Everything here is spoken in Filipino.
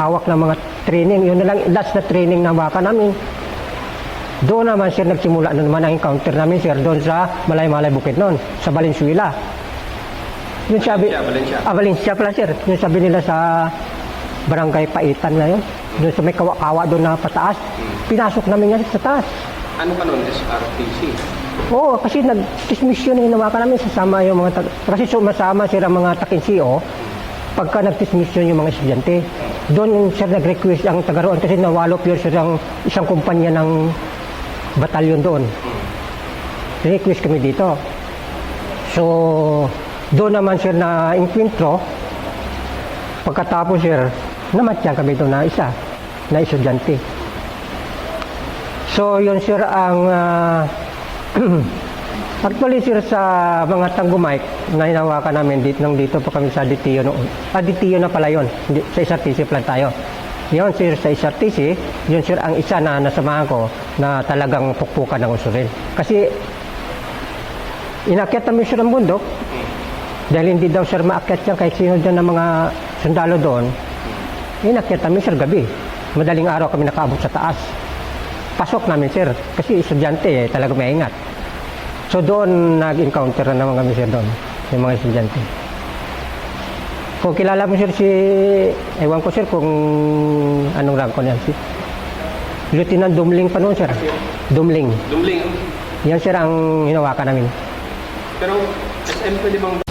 hawak ng mga training. Yun na lang, last na training na baka namin. Doon naman sir, nagsimula na naman ang encounter namin sir, doon sa Malay-Malay Bukid noon, sa Valenzuela. Yung sabi, Valencia pala sir, yung sabi nila sa Barangay Paitan na yun, doon sa may kawa-kawa doon na pataas, pinasok namin yan sa taas. Ano pa noon, SRTC? Oo, kasi nag-dismiss yun, hinawakan namin, sasama yung mga, kasi sumasama sir ang mga takinsio, pagka nag-dismiss yun yung mga estudyante. Doon sir nag-request ang taga-roon kasi nawalop yun sir ang isang kumpanya ng batalyon doon. Request kami dito. So, doon naman sir na inkwentro, pagkatapos sir, namatyan kami doon na isa, na estudyante. So, yun sir ang, actually sir sa mga tanggumike na hinawakan namin dito pa kami sa DTO noon. DTO na pala yun, sa SRTC plan tayo. Yun sir sa SRTC, yun sir ang isa na nasamahan ko na talagang pukpukan ng usurin. Kasi inakyat namin sir ang bundok dahil hindi daw sir maakyat yan kahit sino dyan ng mga sundalo doon. Inakyat namin sir gabi. Madaling araw kami nakaabot sa taas. Pasok namin sir kasi estudyante talaga may ingat. So doon nag-encounter na naman kami sir doon, yung mga estudyante. Kung kilala mo sir si, ewan ko sir kung anong rank ko niyan, si Lieutenant Dumling pa noon sir. Dumling. Dumling. Yan sir ang hinawakan namin. Pero SM pwede bang